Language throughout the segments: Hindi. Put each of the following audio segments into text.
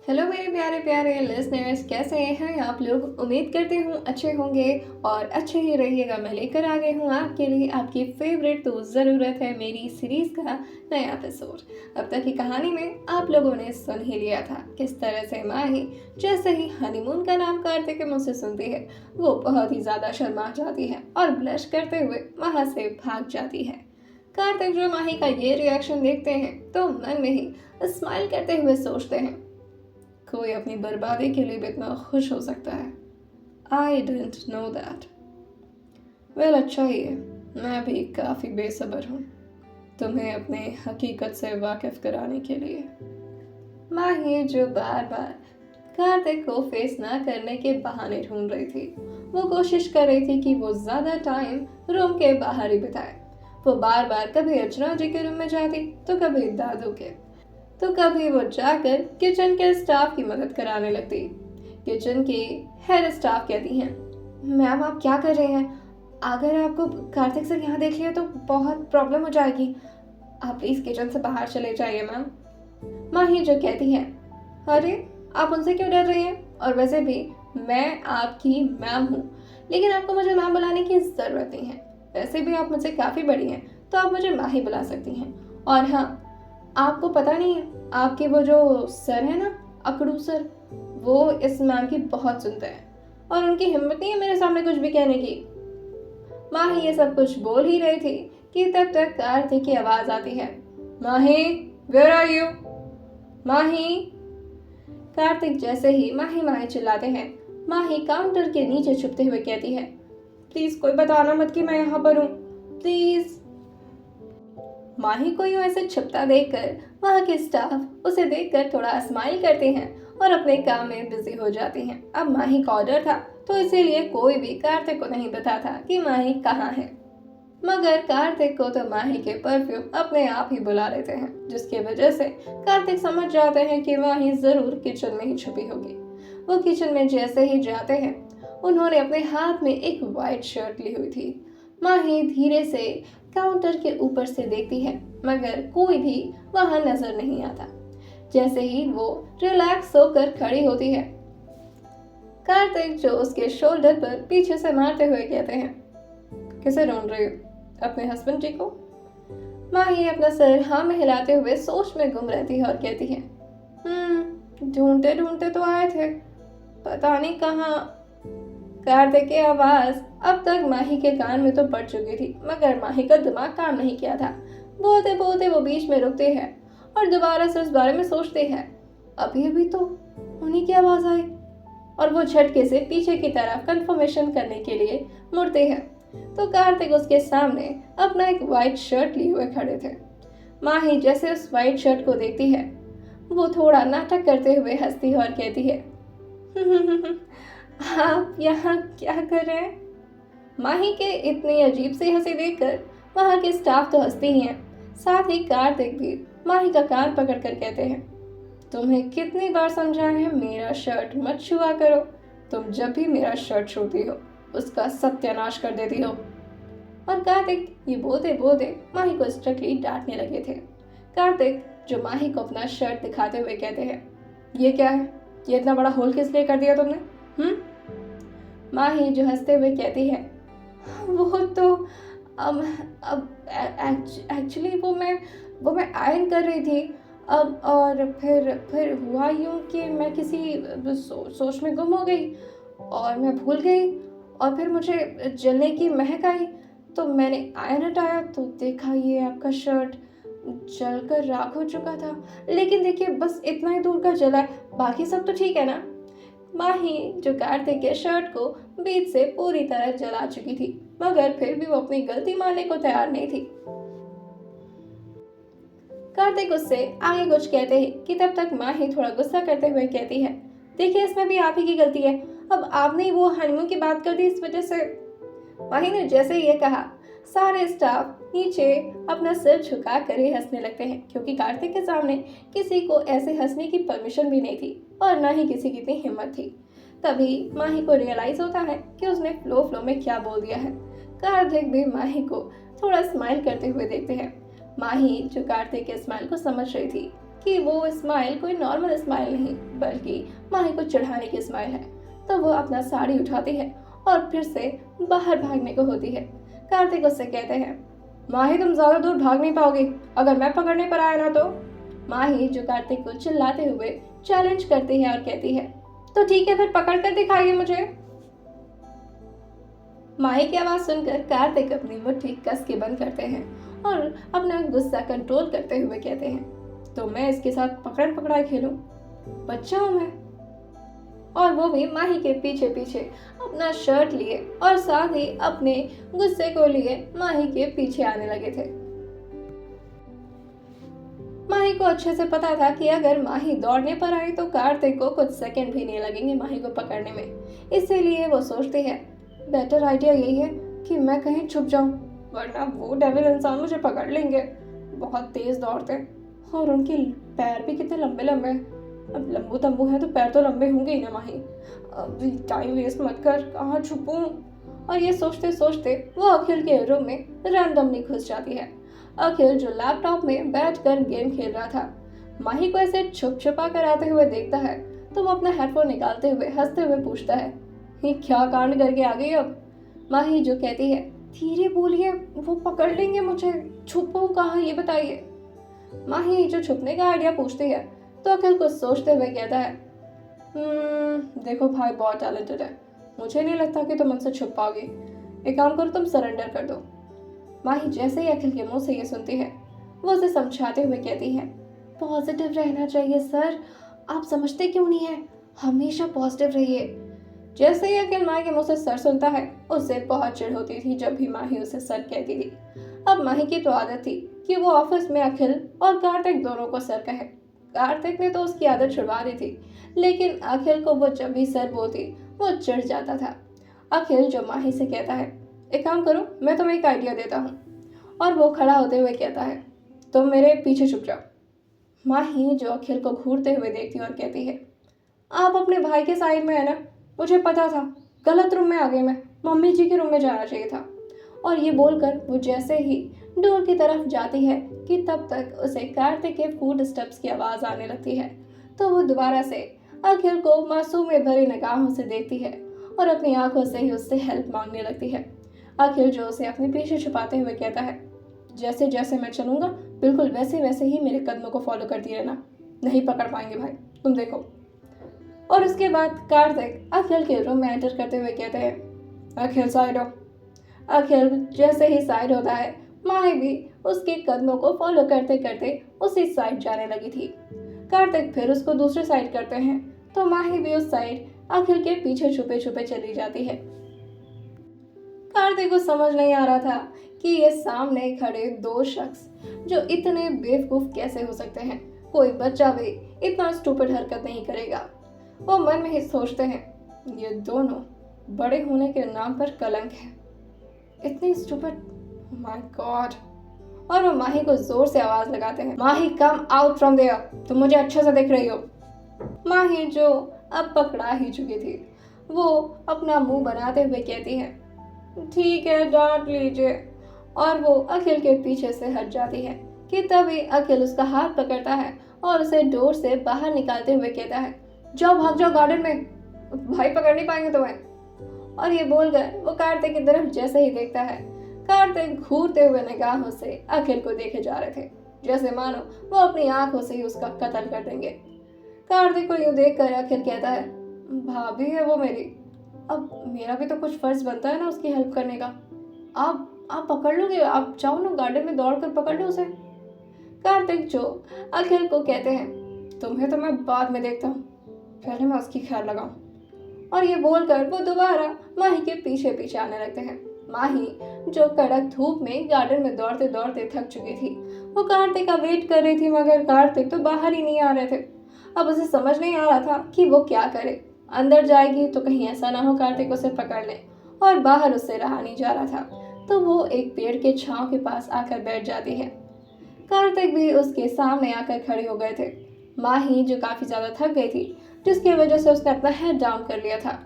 हेलो मेरे प्यारे प्यारे लिसनर्स, कैसे हैं आप लोग। उम्मीद करती हूँ अच्छे होंगे और अच्छे ही रहिएगा। मैं लेकर आ गई हूँ आपके लिए आपकी फेवरेट तो ज़रूरत है मेरी सीरीज़ का नया एपिसोड। अब तक की कहानी में आप लोगों ने सुन ही लिया था किस तरह से माही जैसे ही हनीमून का नाम कार्तिक के मुँह से सुनती है वो बहुत ही ज़्यादा शर्मा जाती है और ब्लश करते हुए वहाँ से भाग जाती है। कार्तिक जो माही का ये रिएक्शन देखते हैं तो मन में ही स्माइल करते हुए सोचते हैं, कोई अपनी बर्बादी के लिए भी इतना खुश हो सकता है। आई डेंट नो दैट। वेल, अच्छा ही है, मैं भी काफ़ी बेसब्र हूँ तुम्हें अपने हकीकत से वाकिफ कराने के लिए। माही जो बार बार कार्तिक को फेस ना करने के बहाने ढूंढ रही थी, वो कोशिश कर रही थी कि वो ज़्यादा टाइम रूम के बाहर ही बिताए। वो बार बार कभी अर्चना जी के रूम में जाती तो कभी दादू के, तो कभी वो जाकर किचन के स्टाफ की मदद कराने लगती। किचन के हेड स्टाफ कहती हैं, मैम आप क्या कर रहे हैं, अगर आपको कार्तिक सर यहाँ देख लिया तो बहुत प्रॉब्लम हो जाएगी, आप प्लीज किचन से बाहर चले जाइए मैम। माही जो कहती है, अरे आप उनसे क्यों डर रही हैं, और वैसे भी मैं आपकी मैम हूँ, लेकिन आपको मुझे मैम बुलाने की ज़रूरत नहीं है। वैसे भी आप मुझसे काफ़ी बड़ी हैं तो आप मुझे माही बुला सकती हैं। और हाँ, आपको पता नहीं है, आपके वो जो सर है ना, अकड़ू सर, वो इस मैम की बहुत सुनते हैं और उनकी हिम्मत नहीं है मेरे सामने कुछ भी कहने की। माही ये सब कुछ बोल ही रही थी कि तब तक कार्तिक की आवाज आती है, माही वेयर आर यू। माही। कार्तिक जैसे ही माही माही चिल्लाते हैं, माही काउंटर के नीचे छुपते हुए कहती है, प्लीज कोई बताना मत कि मैं यहाँ पर हूँ, प्लीज। माही को यूं ऐसे छिपता देखकर वहाँ के स्टाफ उसे देखकर थोड़ा स्माइल करते हैं और अपने काम में बिजी हो जाती हैं। अब माही का ऑर्डर था तो इसीलिए कोई भी कार्तिक को नहीं पता था कि माही कहाँ है, मगर कार्तिक को तो माही के परफ्यूम अपने आप ही बुला लेते हैं, जिसकी वजह से कार्तिक समझ जाते हैं कि माही जरूर किचन में ही छुपी होगी। वो किचन में जैसे ही जाते हैं, उन्होंने अपने हाथ में एक वाइट शर्ट ली हुई थी। माही धीरे से काउंटर के ऊपर से देखती है, मगर कोई भी वहां नजर नहीं आता। जैसे ही वो रिलैक्स होकर खड़ी होती है, कार्तिक जो उसके शोल्डर पर पीछे से मारते हुए कहते हैं, किसे ढूंढ रही हो, अपने हस्बैंड जी को। माही अपना सर हाँ में हिलाते हुए सोच में गुम रहती है और कहती है, ढूंढते ढूंढते तो आए थे, पता नहीं कहाँ। कार्तिक की आवाज अब तक माही के कान में तो पड़ चुकी थी, मगर माही का दिमाग काम नहीं किया था। बोलते बोलते वो बीच में रुकते हैं और दोबारा से उस बारे में सोचते हैं, अभी अभी तो उन्हीं की आवाज आई, और वो झटके से पीछे की तरफ कंफर्मेशन करने के लिए मुड़ते हैं तो कार्तिक उसके सामने अपना एक व्हाइट शर्ट लिए हुए खड़े थे। माही जैसे उस व्हाइट शर्ट को देखती है, वो थोड़ा नाटक करते हुए हंसती है और कहती है, आप यहाँ क्या कर रहे हैं। माही के इतनी अजीब सी हंसी देखकर वहाँ के स्टाफ तो हंसते ही हैं, साथ ही कार्तिक भी माही का कान पकड़कर कहते हैं, तुम्हें कितनी बार समझाया है मेरा शर्ट मत छुआ करो, तुम जब भी मेरा शर्ट छूती हो उसका सत्यानाश कर देती हो। और कार्तिक ये बोलते बोलते माही को स्ट्रिक्टली डांटने लगे थे। कार्तिक जो माही को अपना शर्ट दिखाते हुए कहते हैं, ये क्या है, ये इतना बड़ा होल किस लिए कर दिया तुमने। माही जो हंसते हुए कहती है, वो तो अब एक्चुअली वो मैं आयरन कर रही थी अब, और फिर हुआ यूं कि मैं किसी सोच में गुम हो गई और मैं भूल गई, और फिर मुझे जलने की महक आई तो मैंने आयरन हटाया तो देखा ये आपका शर्ट जलकर राख हो चुका था, लेकिन देखिए बस इतना ही दूर का जला है, बाकी सब तो ठीक है ना। माही जो कार्तिक के शर्ट को बीच से पूरी तरह जला चुकी थी, मगर फिर भी वो अपनी गलती मानने को तैयार नहीं थी। कार्तिक उससे आगे कुछ कहते हैं कि तब तक माही थोड़ा गुस्सा करते हुए कहती है, देखिए इसमें भी आप ही की गलती है, अब आपने ही वो हनीमून की बात कर दी, इस वजह से। माही ने जैसे ये कहा, सारे स्टाफ नीचे अपना सिर झुका कर ही हंसने लगते हैं, क्योंकि कार्तिक के सामने किसी को ऐसे हंसने की परमिशन भी नहीं थी और ना ही किसी की इतनी हिम्मत थी। तभी माही को रियलाइज होता है कि उसने फ्लो में क्या बोल दिया है। कार्तिक भी माही को थोड़ा स्माइल करते हुए देखते हैं। माही जो कार्तिक के स्माइल को समझ रही थी, कि वो स्माइल कोई नॉर्मल स्माइल नहीं बल्कि माही को चिढ़ाने की स्माइल है। तो वो अपना साड़ी उठाती है और फिर से बाहर भागने को होती है। कार्तिक उससे कहते हैं, माही तुम ज्यादा दूर भाग नहीं पाओगी, अगर मैं पकड़ने पर आया ना तो। माही जो कार्तिक को चिल्लाते हुए चैलेंज करती है और कहती है, तो ठीक है फिर पकड़ कर दिखाइए मुझे। माही की आवाज सुनकर कार्तिक अपनी मुट्ठी कस के बंद करते हैं और अपना गुस्सा कंट्रोल करते हुए कहते हैं, तो मैं इसके साथ पकड़न पकड़ाई खेलूं? बच्चा हूं मैं। और वो भी माही के पीछे पीछे अपना शर्ट लिए और साथ ही अपने गुस्से को लिए माही के पीछे आने लगे थे। माही को अच्छे से पता था कि अगर माही दौड़ने पर आई तो कार्तिक को कुछ सेकंड भी नहीं लगेंगे माही को पकड़ने में। इसीलिए वो सोचती है बेटर आइडिया यही है कि मैं कहीं छुप जाऊं, वरना वो डेविल इंसान मुझे पकड़ लेंगे। बहुत तेज दौड़ते हैं और उनके पैर भी कितने लंबे लंबे हैं। अब लंबू तंबू है तो पैर तो लंबे होंगे ही ना माही। अभी टाइम वेस्ट मत कर, कहाँ छुपूं? और ये सोचते सोचते वो अखिल के रूम में रैंडमली घुस जाती है। अखिल जो लैपटॉप में बैठकर गेम खेल रहा था, माही को ऐसे छुप छुपा कर आते हुए देखता है तो वो अपना हेडफोन निकालते हुए हंसते हुए पूछता है, ये क्या कांड करके आ गई अब? माही जो कहती है, धीरे बोलिए वो पकड़ लेंगे मुझे, छुपूं कहाँ ये बताइए। माही जो छुपने का आइडिया पूछती है तो अखिल कुछ सोचते हुए कहता है, देखो भाई बहुत टैलेंटेड है, मुझे नहीं लगता कि तुम उनसे छुप पाओगे। एक काम करो, तुम सरेंडर कर दो। माही जैसे ही अखिल के मुंह से ये सुनती है वो उसे समझाते हुए कहती है, पॉजिटिव रहना चाहिए सर, आप समझते क्यों नहीं है, हमेशा पॉजिटिव रहिए। जैसे ही अखिल माही के मुंह से सर सुनता है उससे बहुत चिढ़ होती थी जब भी माही उसे सर कहती थी। अब माही की तो आदत थी कि वो ऑफिस में अखिल और कार्तिक दोनों को सर कहे। कार्तिक ने तो उसकी आदत छुड़वा दी थी, लेकिन अखिल को वो जब भी सर बोलती वो चिढ़ जाता था। अखिल जो माही से कहता है, एक काम करो मैं तुम्हें एक आइडिया देता हूँ, और वो खड़ा होते हुए कहता है, तुम मेरे पीछे छुप जाओ। माही जो अखिल को घूरते हुए देखती और कहती है, आप अपने भाई के साइड में है ना, मुझे पता था, गलत रूम में आ गई मैं, मम्मी जी के रूम में जाना चाहिए था। और ये बोलकर वो जैसे ही डोर की तरफ जाती है कि तब तक उसे कार्तिक के फूड स्टेप्स की आवाज़ आने लगती है। तो वो दोबारा से अखिल को मासूमियत भरी निगाहों से देखती है और अपनी आंखों से ही उससे हेल्प मांगने लगती है। अखिल जो उसे अपने पीछे छुपाते हुए कहता है, जैसे जैसे मैं चलूंगा बिल्कुल वैसे वैसे ही मेरे कदमों को फॉलो करती रहना, नहीं पकड़ पाएंगे भाई, तुम देखो। और उसके बाद कार्तिक अखिल के रूम में एंटर करते हुए कहते हैं, अखिल साइड हो। अखिल जैसे ही साइड होता है माही भी उसके कदमों को फॉलो करते करते उसी साइड जाने लगी थी। कार्तिक फिर उसको दूसरे साइड करते हैं तो माही भी उस साइड अखिल के पीछे छुपे छुपे चली जाती है। कार्तिक को समझ नहीं आ रहा था कि ये सामने खड़े दो शख्स जो इतने बेवकूफ कैसे हो सकते हैं, कोई बच्चा भी इतना स्टूपिड हरकत नहीं करेगा। वो मन में ही सोचते हैं, ये दोनों बड़े होने के नाम पर कलंक है, इतनी स्टूपिड, माय गॉड। और वो माही को जोर से आवाज लगाते हैं, माही कम आउट फ्रॉम देयर, तुम मुझे अच्छे से देख रही हो। माही जो अब पकड़ा ही चुकी थी वो अपना मुंह बनाते हुए कहती है, ठीक है डांट लीजिए। और वो अखिल के पीछे से हट जाती है कि तभी अखिल उसका हाथ पकड़ता है और उसे डोर से बाहर निकालते हुए कहता है, जाओ भाग जाओ गार्डन में, भाई पकड़ नहीं पाएंगे तुम्हें। और ये बोलकर वो कार्तिक की तरफ जैसे ही देखता है, कार्तिक घूरते हुए निगाहों से अखिल को देखे जा रहे थे, जैसे मानो वो अपनी आंखों से ही उसका कत्ल कर देंगे। कार्तिक को यूं देखकर अखिल कहता है, भाभी है वो मेरी, अब मेरा भी तो कुछ फर्ज बनता है ना उसकी हेल्प करने का। आप पकड़ लोगे, आप जाओ ना गार्डन में दौड़ कर पकड़ लो उसे। कार्तिक जो अखिल को कहते हैं, तुम्हें तो मैं बाद में देखता हूँ, पहले मैं उसकी ख्याल लगाऊं। और ये बोलकर वो दोबारा माही के पीछे पीछे आने लगते हैं। माही जो कड़क धूप में गार्डन में दौड़ते दौड़ते थक चुकी थी, वो कार्तिक का वेट कर रही थी, मगर कार्तिक तो बाहर ही नहीं आ रहे थे। अब उसे समझ नहीं आ रहा था कि वो क्या करे, अंदर जाएगी तो कहीं ऐसा ना हो कार्तिक उसे पकड़ ले, और बाहर उससे रहा नहीं जा रहा था। तो वो एक पेड़ के छांव के पास आकर बैठ जाती है। कार्तिक भी उसके सामने आकर खड़े हो गए थे। माही जो काफी ज्यादा थक गई थी, जिसकी वजह से उसने अपना हेड डाउन कर लिया था,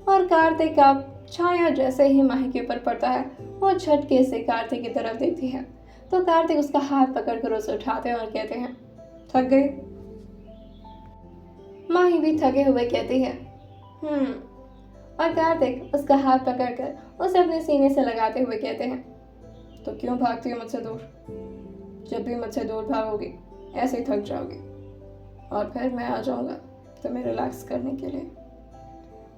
और कार्तिक का छाया जैसे ही माही के ऊपर पड़ता है वो झटके से कार्तिक की तरफ देखती है। तो कार्तिक उसका हाथ पकड़कर उसे उठाते हैं और कहते हैं, थक गई? माही भी थके हुए कहती है, और कार्तिक उसका हाथ पकड़कर उसे अपने सीने से लगाते हुए कहते हैं, तो क्यों भागती हो मुझसे दूर? जब भी मुझसे दूर भागोगी ऐसे ही थक जाओगी, और फिर मैं आ जाऊंगा तुम्हें रिलैक्स करने के लिए।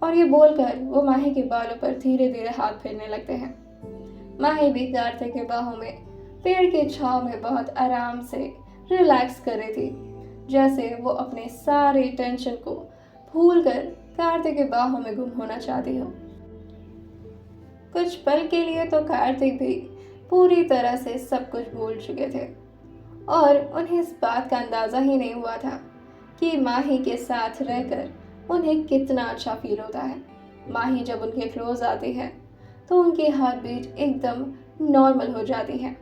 और ये बोलकर वो माही के बालों पर धीरे धीरे हाथ फेरने लगते हैं। माही भी कार्तिक के बाहों में पेड़ के छांव में बहुत आराम से रिलैक्स कर रही थी, जैसे वो अपने सारे टेंशन को भूलकर कार्तिक के बाहों में गुम होना चाहती हो। कुछ पल के लिए तो कार्तिक भी पूरी तरह से सब कुछ भूल चुके थे और उन्हें इस बात का अंदाजा ही नहीं हुआ था कि माही के साथ रहकर उन्हें कितना अच्छा फील होता है। माही जब उनके क्लोज आती है तो उनकी हार्ट बीट एकदम नॉर्मल हो जाती है।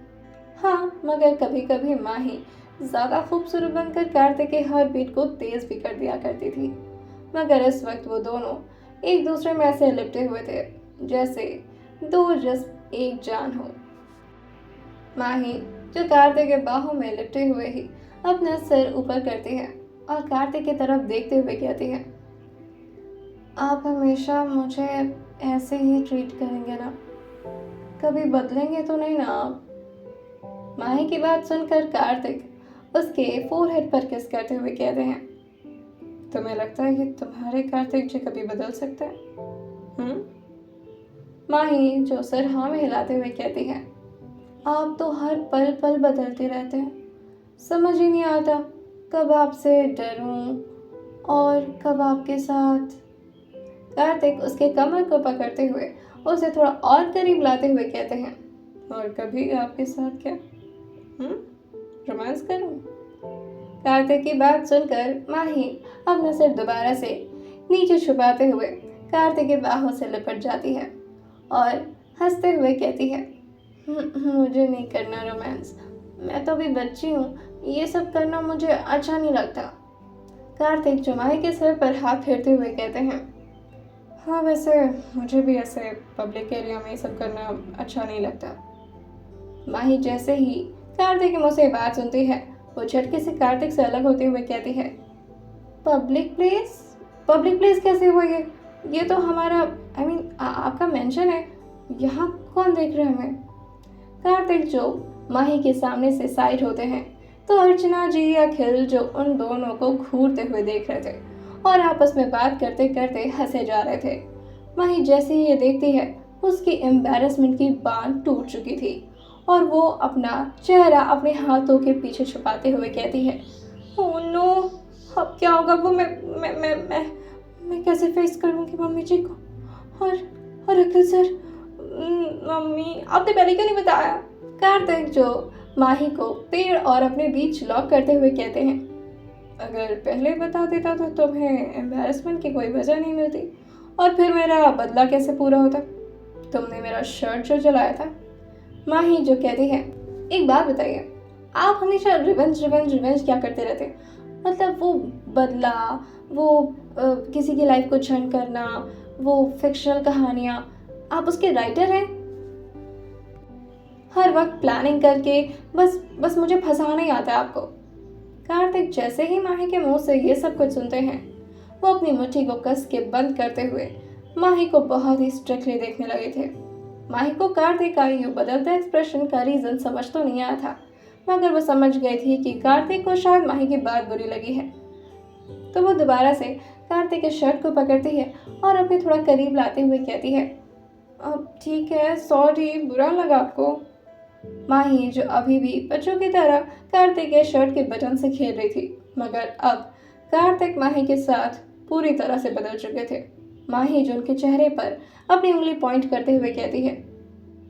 हाँ, मगर कभी कभी माही ज़्यादा खूबसूरत बनकर कार्तिक के हार्ट बीट को तेज भी कर दिया करती थी। मगर इस वक्त वो दोनों एक दूसरे में ऐसे लिपटे हुए थे जैसे दो जिस्म एक जान हो। माही जो कार्तिक के बाहों में लिपटे हुए ही अपना सिर ऊपर करती है और कार्तिक की तरफ देखते हुए कहती है, आप हमेशा मुझे ऐसे ही ट्रीट करेंगे ना? कभी बदलेंगे तो नहीं ना आप? माही की बात सुनकर कार्तिक उसके फोरहेड पर किस करते हुए कहते हैं, तुम्हें लगता है कि तुम्हारे कार्तिक जी कभी बदल सकते हैं? माही जो सर हाँ में हिलाते हुए कहती है, आप तो हर पल पल बदलते रहते हैं, समझ ही नहीं आता कब आपसे डरूं और कब आपके साथ। कार्तिक उसके कमर को पकड़ते हुए उसे थोड़ा और करीब लाते हुए कहते हैं, और कभी आपके साथ क्या? रोमांस करूं? कार्तिक की बात सुनकर माही अपना सिर दोबारा से नीचे छुपाते हुए कार्तिक के बाहों से लिपट जाती है और हंसते हुए कहती है, मुझे नहीं करना रोमांस, मैं तो अभी बच्ची हूँ, ये सब करना मुझे अच्छा नहीं लगता। कार्तिक जो माही के सिर पर हाथ फेरते हुए कहते हैं, हाँ वैसे मुझे भी ऐसे पब्लिक एरिया में ये सब करना अच्छा नहीं लगता। माही जैसे ही कार्तिक के मुंह से बात सुनती है वो झटके से कार्तिक से अलग होते हुए कहती है, पब्लिक प्लेस? पब्लिक प्लेस कैसे हुआ ये तो हमारा आपका मेंशन है, यहाँ कौन देख रहा है हमें? कार्तिक जो माही के सामने से साइड होते हैं तो अर्चना जी या खिल जो उन दोनों को घूरते हुए देख रहे थे और आपस में बात करते करते हंसे जा रहे थे। माही जैसे ही ये देखती है उसकी एम्बैरेसमेंट की बांध टूट चुकी थी और वो अपना चेहरा अपने हाथों के पीछे छुपाते हुए कहती है, ओह नो, अब क्या होगा? वो मैं कैसे फेस करूँगी मम्मी जी को? और अखिल सर, मम्मी आपने पहले क्यों नहीं बताया? कार्तिक जो माही को पेड़ और अपने बीच लॉक करते हुए कहते हैं, अगर पहले बता देता तो तुम्हें एम्बैरेसमेंट की कोई वजह नहीं मिलती और फिर मेरा बदला कैसे पूरा होता? तुमने मेरा शर्ट जो जलाया था। माही जो कहती है, एक बात बताइए, आप हमेशा रिवेंज रिवेंज रिवेंज क्या करते रहते? मतलब वो बदला, वो किसी की लाइफ को छंड करना, वो फिक्शनल कहानियाँ, आप उसके राइटर हैं? हर वक्त प्लानिंग करके बस मुझे फंसाना ही आता है आपको। कार्तिक जैसे ही माही के मुंह से ये सब कुछ सुनते हैं वो अपनी मुट्ठी को कस के बंद करते हुए माही को बहुत ही स्ट्रिक्टली देखने लगे थे। माही को कार्तिक का यूं बदलता एक्सप्रेशन का रीजन समझ तो नहीं आया था, मगर वो समझ गई थी कि कार्तिक को शायद माही की बात बुरी लगी है। तो वो दोबारा से कार्तिक के शर्ट को पकड़ती है और अपने थोड़ा करीब लाते हुए कहती है, अब ठीक है, सॉरी, बुरा लगा आपको? माही जो अभी भी बच्चों की तरह कार्तिक के शर्ट के बटन से खेल रही थी, मगर अब कार्तिक माही के साथ पूरी तरह से बदल चुके थे। माही जो उनके चेहरे पर अपनी उंगली पॉइंट करते हुए कहती है,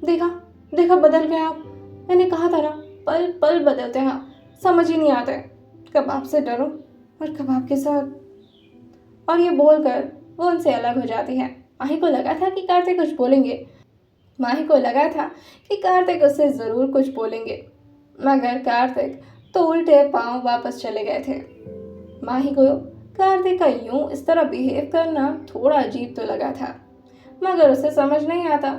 देखा देखा, बदल गए आप, मैंने कहा था ना, पल पल बदलते हैं, समझ ही नहीं आता है कब आपसे डरूं और कब आपके साथ। और ये बोलकर वो उनसे अलग हो जाती है। माही को लगा था कि कार्तिक कुछ बोलेंगे, माही को लगा था कि कार्तिक उससे ज़रूर कुछ बोलेंगे, मगर कार्तिक तो उल्टे पांव वापस चले गए थे। माही को कार्तिक का यूं इस तरह बिहेव करना थोड़ा अजीब तो लगा था, मगर उसे समझ नहीं आता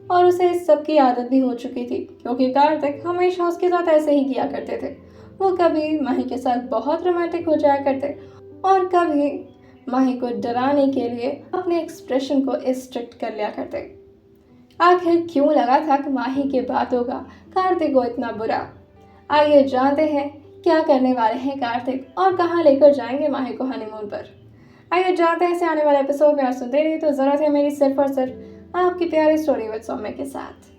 और उसे इस सब की आदत भी हो चुकी थी, क्योंकि कार्तिक हमेशा उसके साथ ऐसे ही किया करते थे। वो कभी माही के साथ बहुत रोमांटिक हो जाया करते और कभी माही को डराने के लिए अपने एक्सप्रेशन को स्ट्रिक्ट कर लिया करते। आखिर क्यों लगा था कि माही की बातों का कार्तिक को इतना बुरा? आइए जानते हैं क्या करने वाले हैं कार्तिक और कहाँ लेकर जाएंगे माही को हनीमून पर। आइए जानते हैं इसे आने वाले एपिसोड में। और सुनते रहिए तो जरूरत है मेरी सिर्फ और सिर्फ आपकी प्यारी स्टोरी विद सौम्य के साथ।